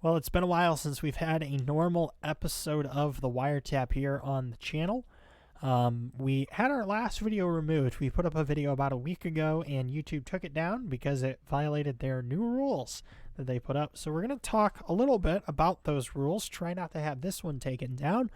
Well, it's been a while since we've had a normal episode of the WireTap here on the channel. We had our last video removed. We put up a video about a week ago, and YouTube took it down because it violated their new rules that they put up. So we're going to talk a little bit about those rules, try not to have this one taken down.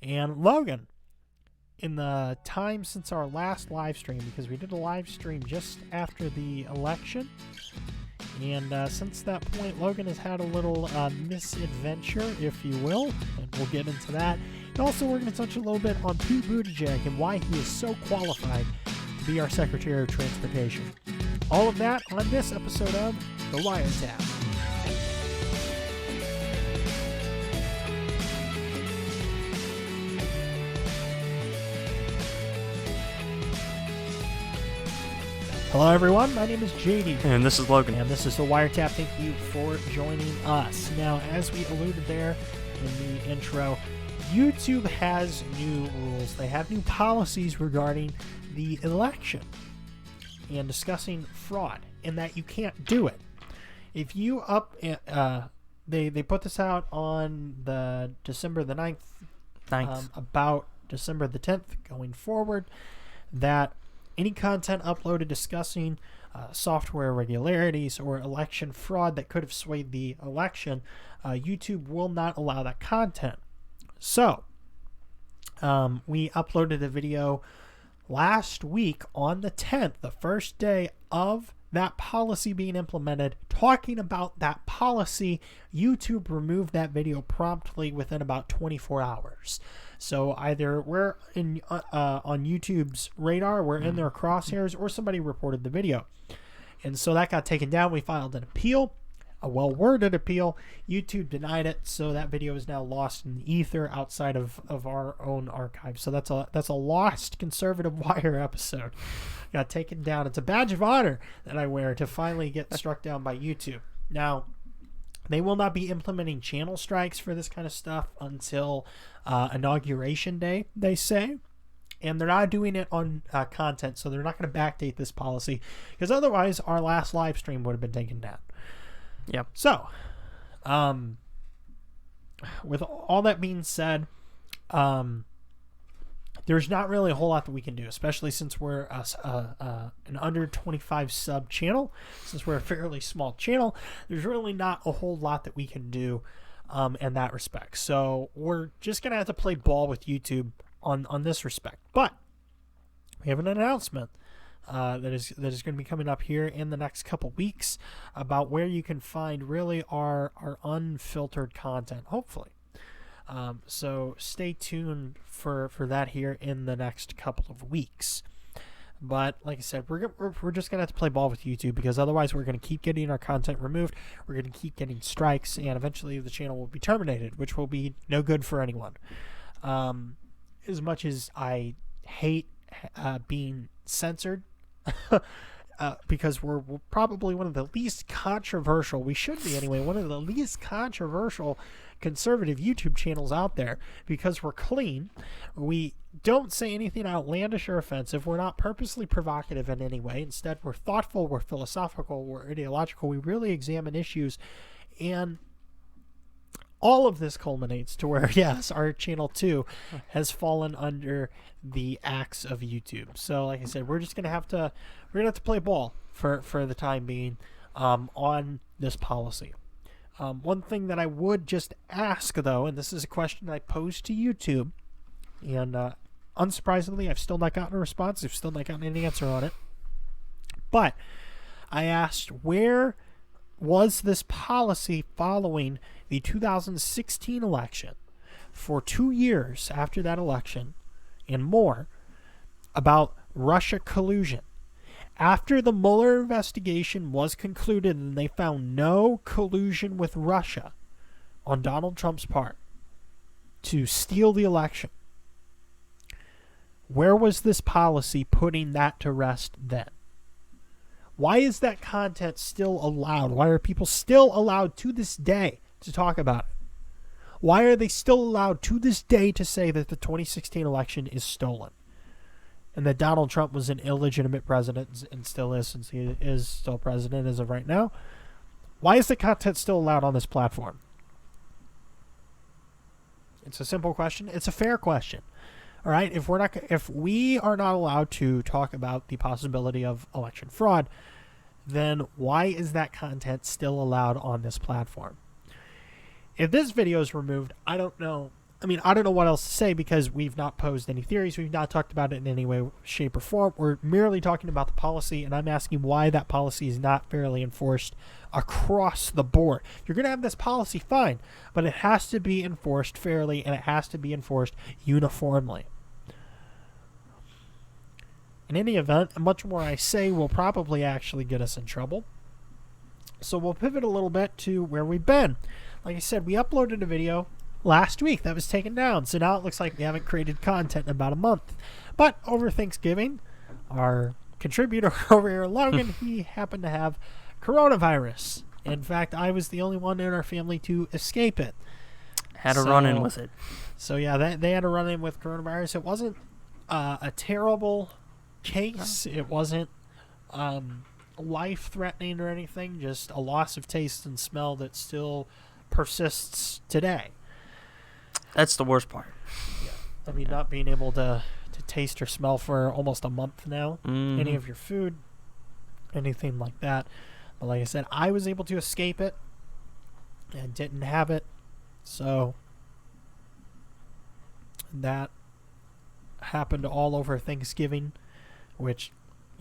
And Logan, in the time since our last live stream, because we did a live stream just after the election, and since that point, Logan has had a little misadventure, if you will, and we'll get into that. And also, we're going to touch a little bit on Pete Buttigieg and why he is so qualified to be our Secretary of Transportation. All of that on this episode of The WireTap. Hello everyone, my name is JD. And this is Logan. And this is The WireTap. Thank you for joining us. Now, as we alluded there in the intro, YouTube has new rules. They have new policies regarding the election and discussing fraud, in that you can't do it. If you they put this out on the December the 9th. About December the 10th going forward, that any content uploaded discussing software irregularities or election fraud that could have swayed the election, YouTube will not allow that content. So, we uploaded a video last week on the 10th, the first day of that policy being implemented, talking about that policy. YouTube removed that video promptly within about 24 hours. So either we're in on YouTube's radar, we're in their crosshairs, or somebody reported the video. And so that got taken down. We filed an appeal, a well-worded appeal. YouTube denied it, so that video is now lost in the ether outside of our own archive. So that's a lost Conservative Wire episode. Got taken down. It's a badge of honor that I wear to finally get struck down by YouTube. Now, they will not be implementing channel strikes for this kind of stuff until Inauguration Day, they say. And they're not doing it on content, so they're not going to backdate this policy, because otherwise our last live stream would have been taken down. Yep. So, with all that being said, there's not really a whole lot that we can do, especially since we're an under 25 sub channel. Since we're a fairly small channel, there's really not a whole lot that we can do in that respect. So we're just going to have to play ball with YouTube on this respect. But we have an announcement that is going to be coming up here in the next couple weeks about where you can find really our unfiltered content, hopefully. So stay tuned for that here in the next couple of weeks. But like I said, we're just going to have to play ball with YouTube, because otherwise we're going to keep getting our content removed. We're going to keep getting strikes, and eventually the channel will be terminated, which will be no good for anyone. As much as I hate being censored, because we're probably one of the least controversial, we should be anyway, one of the least controversial conservative YouTube channels out there, because we're clean. We don't say anything outlandish or offensive. We're not purposely provocative in any way. Instead, we're thoughtful, we're philosophical, we're ideological. We really examine issues, and all of this culminates to where, yes, our channel too has fallen under the axe of YouTube. So like I said, we're going to have to play ball for the time being on this policy. One thing that I would just ask, though, and this is a question I posed to YouTube, and unsurprisingly, I've still not gotten a response. I've still not gotten any answer on it. But I asked, where was this policy following the 2016 election, for 2 years after that election and more, about Russia collusion? After the Mueller investigation was concluded and they found no collusion with Russia on Donald Trump's part to steal the election, where was this policy putting that to rest then? Why is that content still allowed? Why are people still allowed to this day to talk about it? Why are they still allowed to this day to say that the 2016 election is stolen, and that Donald Trump was an illegitimate president, and still is, since he is still president as of right now? Why is the content still allowed on this platform? It's a simple question. It's a fair question. All right. If we are not allowed to talk about the possibility of election fraud, then why is that content still allowed on this platform? If this video is removed, I don't know. I mean, I don't know what else to say because we've not posed any theories. We've not talked about it in any way, shape, or form. We're merely talking about the policy, and I'm asking why that policy is not fairly enforced across the board. If you're going to have this policy, fine, but it has to be enforced fairly, and it has to be enforced uniformly. In any event, much more I say will probably actually get us in trouble. So we'll pivot a little bit to where we've been. Like I said, we uploaded a video last week that was taken down, so now it looks like we haven't created content in about a month. But over Thanksgiving, our contributor over here, Logan, he happened to have coronavirus. In fact, I was the only one in our family to escape it. Had a run-in with it. So yeah, they had a run-in with coronavirus. It wasn't a terrible case. It wasn't life-threatening or anything, just a loss of taste and smell that still persists today. That's the worst part. Yeah. I mean, not being able to taste or smell for almost a month now, any of your food, anything like that. But like I said, I was able to escape it and didn't have it. So that happened all over Thanksgiving, which,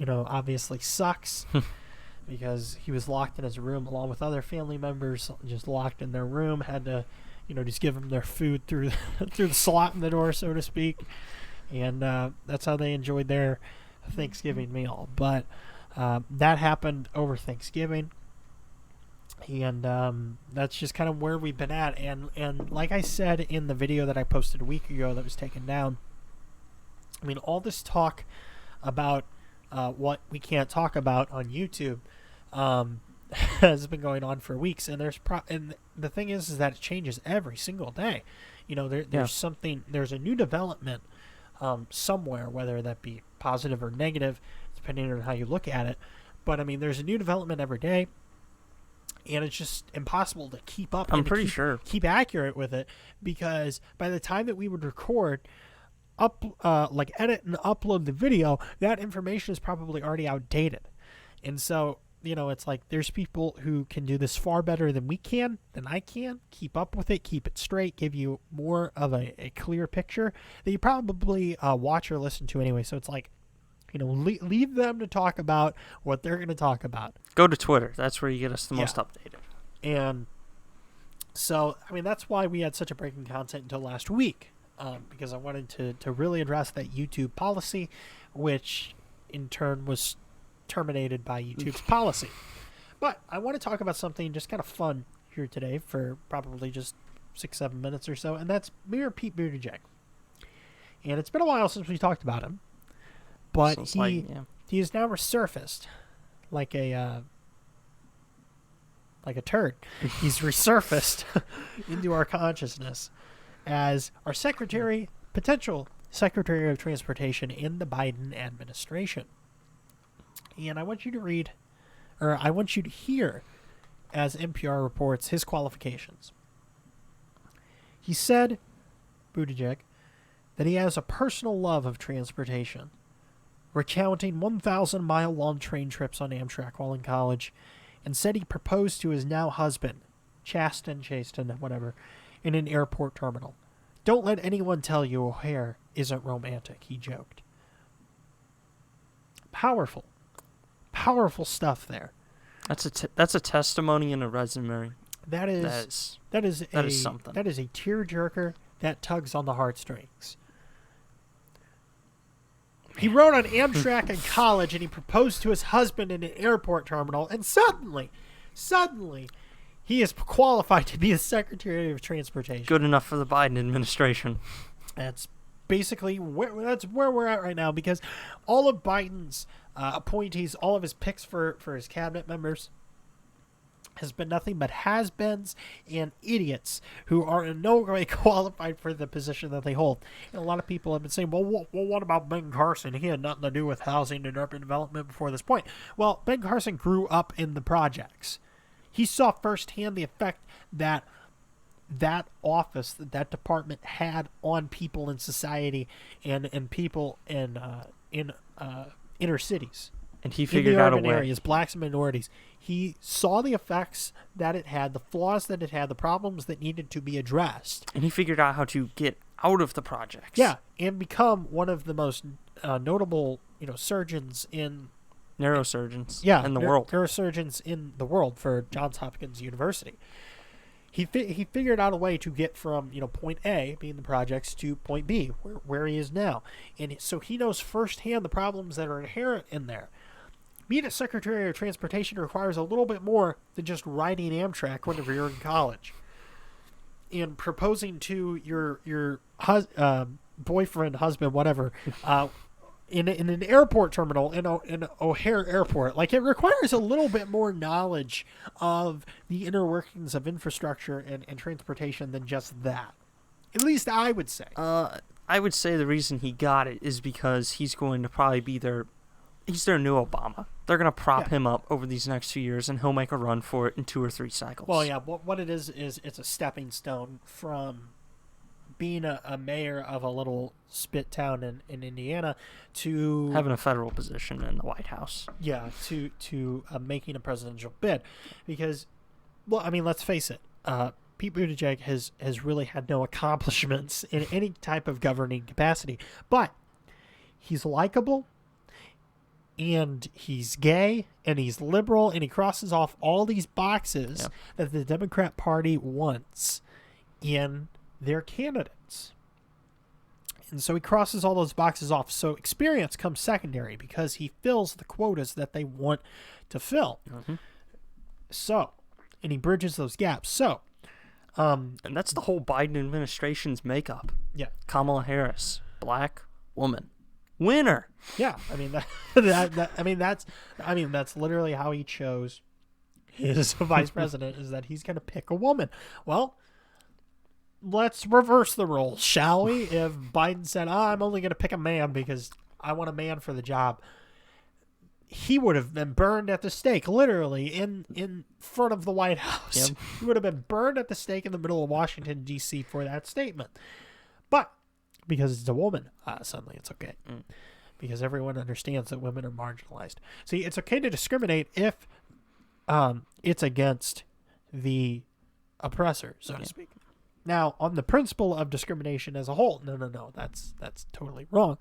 obviously sucks because he was locked in his room along with other family members, just locked in their room, had to just give them their food through the slot in the door, so to speak. And that's how they enjoyed their Thanksgiving meal. But that happened over Thanksgiving. And that's just kind of where we've been at. And like I said in the video that I posted a week ago that was taken down, I mean, all this talk about what we can't talk about on YouTube has been going on for weeks, and and the thing is that it changes every single day. There's a new development somewhere, whether that be positive or negative, depending on how you look at it. But I mean, there's a new development every day, and it's just impossible to keep up. I'm pretty sure keep accurate with it, because by the time that we would record, edit and upload the video, that information is probably already outdated, and so. It's like there's people who can do this far better than I can, keep up with it, keep it straight, give you more of a clear picture that you probably watch or listen to anyway. So it's like, leave them to talk about what they're going to talk about. Go to Twitter. That's where you get us the most updated. And so, I mean, that's why we had such a breaking content until last week, because I wanted to really address that YouTube policy, which in turn was terminated by YouTube's policy. But I want to talk about something just kind of fun here today for probably just 6-7 minutes or so, and that's Mayor Pete Buttigieg. And it's been a while since we talked about him, but he is now resurfaced like a turd. He's resurfaced into our consciousness as our potential Secretary of Transportation in the Biden administration. And I want you to hear, as NPR reports, his qualifications. He said, Buttigieg, that he has a personal love of transportation, recounting 1,000-mile-long train trips on Amtrak while in college, and said he proposed to his now husband, Chasten, whatever, in an airport terminal. Don't let anyone tell you O'Hare isn't romantic, he joked. Powerful stuff there. That's a testimony and a resume. That is something. That is a tearjerker that tugs on the heartstrings. He rode on Amtrak in college, and he proposed to his husband in an airport terminal, and suddenly, he is qualified to be the Secretary of Transportation. Good enough for the Biden administration. That's basically where we're at right now, because all of Biden's appointees, all of his picks for his cabinet members has been nothing but has-beens and idiots who are in no way qualified for the position that they hold. And a lot of people have been saying, well, what about Ben Carson? He had nothing to do with housing and urban development before this point. Well, Ben Carson grew up in the projects. He saw firsthand the effect that that office, that department had on people in society and people in inner cities. And he In figured the out a urban way. areas, blacks and minorities. He saw the effects that it had, the flaws that it had, the problems that needed to be addressed. And he figured out how to get out of the projects. Yeah, and become one of the most notable, surgeons in Neurosurgeons yeah in the world. neurosurgeons in the world for Johns Hopkins University. He figured out a way to get from point A, being the projects, to point B, where he is now, and so he knows firsthand the problems that are inherent in there. Being a Secretary of Transportation requires a little bit more than just riding Amtrak whenever you're in college. And proposing to your boyfriend, husband, whatever, in an airport terminal in O'Hare Airport, like, it requires a little bit more knowledge of the inner workings of infrastructure and transportation than just that. At least I would say. I would say the reason he got it is because he's going to probably be he's their new Obama. They're going to prop him up over these next few years, and he'll make a run for it in 2 or 3 cycles. Well, yeah, what it is it's a stepping stone from being a mayor of a little spit town in Indiana to having a federal position in the White House. Yeah, to making a presidential bid. Because, well, I mean, let's face it, Pete Buttigieg has really had no accomplishments in any type of governing capacity. But he's likable, and he's gay, and he's liberal, and he crosses off all these boxes that the Democrat Party wants in their candidates. And so he crosses all those boxes off. So experience comes secondary because he fills the quotas that they want to fill. Mm-hmm. So, and he bridges those gaps. So, and that's the whole Biden administration's makeup. Yeah. Kamala Harris, black woman, winner. Yeah, I mean that's literally how he chose his vice president, is that he's going to pick a woman. Well, let's reverse the roles, shall we? If Biden said, I'm only going to pick a man because I want a man for the job, he would have been burned at the stake, literally, in front of the White House. Yep. He would have been burned at the stake in the middle of Washington, D.C. for that statement. But because it's a woman, suddenly it's okay. Because everyone understands that women are marginalized. See, it's okay to discriminate if it's against the oppressor, so to speak. Now, on the principle of discrimination as a whole, no, that's totally wrong.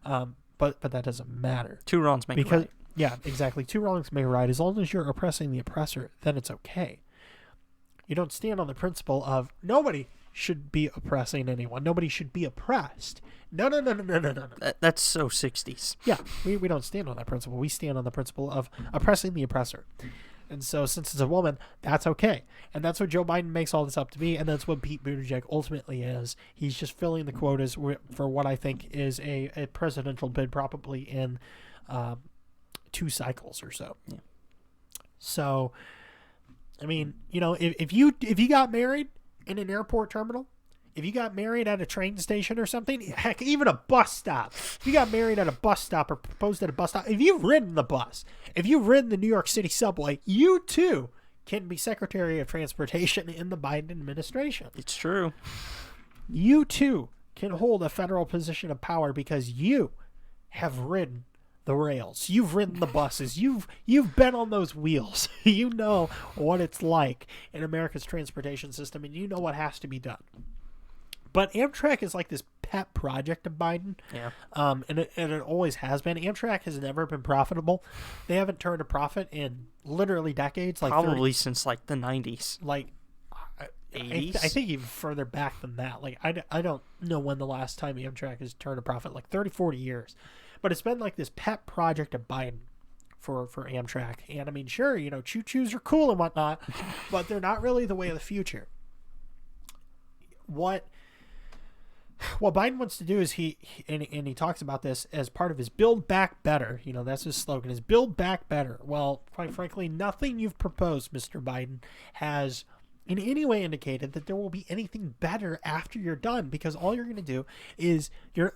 But that doesn't matter. 2 wrongs make a right. Yeah, exactly. 2 wrongs make a right. As long as you're oppressing the oppressor, then it's okay. You don't stand on the principle of nobody should be oppressing anyone. Nobody should be oppressed. No. That's so 60s. Yeah, we don't stand on that principle. We stand on the principle of oppressing the oppressor. And so since it's a woman, that's okay. And that's what Joe Biden makes all this up to be, and that's what Pete Buttigieg ultimately is. He's just filling the quotas for what I think is a presidential bid, probably in 2 cycles or so. Yeah. So, I mean, if you got married in an airport terminal, if you got married at a train station or something, heck, even a bus stop. If you got married at a bus stop or proposed at a bus stop, if you've ridden the bus, if you've ridden the New York City subway, you too can be Secretary of Transportation in the Biden administration. It's true. You too can hold a federal position of power because you have ridden the rails. You've ridden the buses. You've been on those wheels. You know what it's like in America's transportation system, and you know what has to be done. But Amtrak is like this pet project of Biden. Yeah. And it always has been. Amtrak has never been profitable. They haven't turned a profit in literally decades. Like probably since like the 90s. Like 80s? I think even further back than that. Like I don't know when the last time Amtrak has turned a profit, like 30, 40 years. But it's been like this pet project of Biden for Amtrak. And I mean, sure, choo-choos are cool and whatnot, but they're not really the way of the future. What Biden wants to do is he talks about this as part of his Build Back Better. That's his slogan, is Build Back Better. Well, quite frankly, nothing you've proposed, Mr. Biden, has in any way indicated that there will be anything better after you're done, because all you're going to do is you're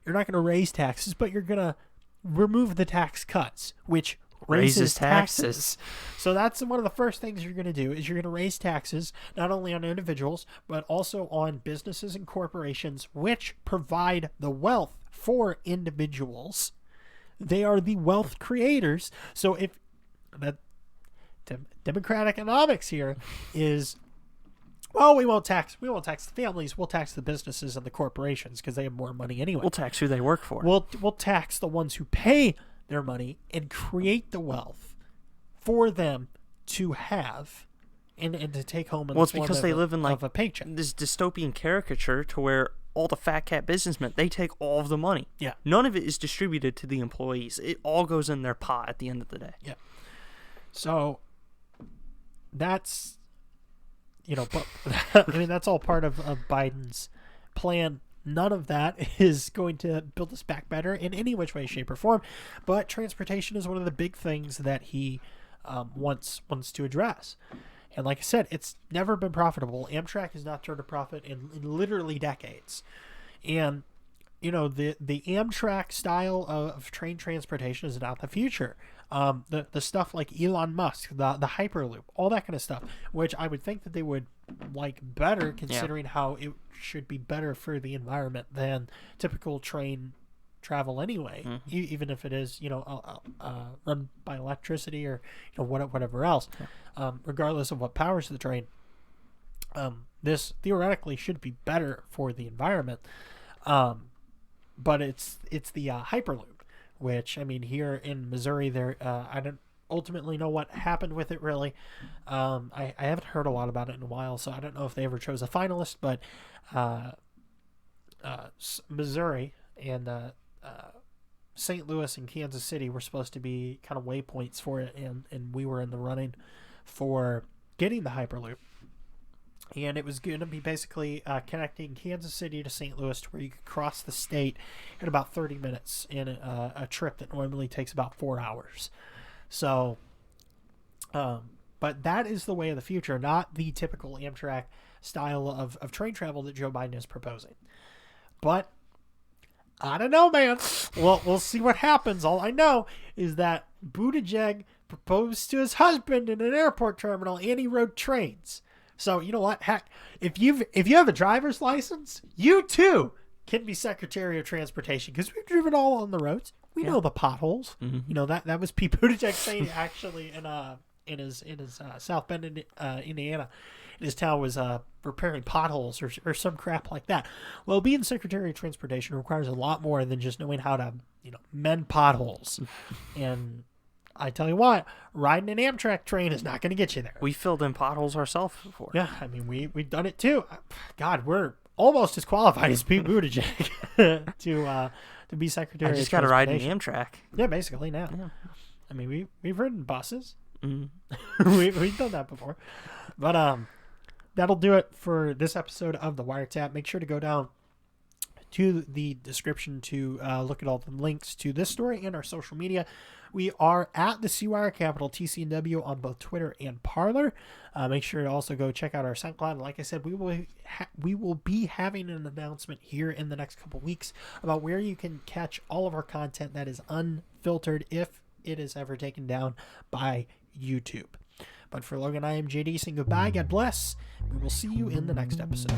not going to raise taxes, but you're going to remove the tax cuts, which raises taxes. So that's one of the first things you're going to do is you're going to raise taxes not only on individuals but also on businesses and corporations which provide the wealth for individuals. They are the wealth creators. So if that democratic economics here is, well, we won't tax the families, we'll tax the businesses and the corporations because they have more money anyway. We'll tax who they work for. We'll tax the ones who pay their money and create the wealth for them to have and to take home in well, the it's form because of they live in like of a paycheck. this dystopian caricature to where all the fat cat businessmen, they take all of the money. Yeah. None of it is distributed to the employees. It all goes in their pot at the end of the day. Yeah. So that's, but I mean, that's all part of Biden's plan. None of that is going to build us back better in any which way, shape, or form. But transportation is one of the big things that he wants to address. And like I said, it's never been profitable. Amtrak has not turned a profit in literally decades. And, the Amtrak style of train transportation is not the future. The stuff like Elon Musk, the Hyperloop, all that kind of stuff, which I would think that they would like better considering how it should be better for the environment than typical train travel anyway, even if it is, run by electricity or, whatever else, regardless of what powers the train. This theoretically should be better for the environment. But it's the Hyperloop, which, I mean, here in Missouri, there I don't ultimately know what happened with it, really. I haven't heard a lot about it in a while, so I don't know if they ever chose a finalist, but Missouri and St. Louis and Kansas City were supposed to be kind of waypoints for it, and we were in the running for getting the Hyperloop. And it was going to be basically connecting Kansas City to St. Louis to where you could cross the state in about 30 minutes in a trip that normally takes about 4 hours. So, but that is the way of the future, not the typical Amtrak style of train travel that Joe Biden is proposing. But I don't know, man. Well, we'll see what happens. All I know is that Buttigieg proposed to his husband in an airport terminal and he rode trains. So, you know what? Heck, if you have a driver's license, you too can be Secretary of Transportation because we've driven all on the roads. We know the potholes. Mm-hmm. That was Pete Buttigieg saying actually in his South Bend, Indiana. His town was repairing potholes or some crap like that. Well, being Secretary of Transportation requires a lot more than just knowing how to mend potholes. And I tell you what, riding an Amtrak train is not going to get you there. We filled in potholes ourselves before. Yeah, I mean, we've done it too. God, we're almost as qualified as Pete Buttigieg to be Secretary. I just got to ride an Amtrak. Yeah, basically now. Yeah. I mean, we've ridden buses. Mm-hmm. we've done that before, but that'll do it for this episode of the WireTap. Make sure to go down to the description to look at all the links to this story and our social media. We are at the CWire Capital TCNW on both Twitter and Parler. Make sure to also go check out our SoundCloud. Like I said, we will be having an announcement here in the next couple weeks about where you can catch all of our content that is unfiltered if it is ever taken down by YouTube. But for Logan, I am JD saying goodbye. God bless. We will see you in the next episode.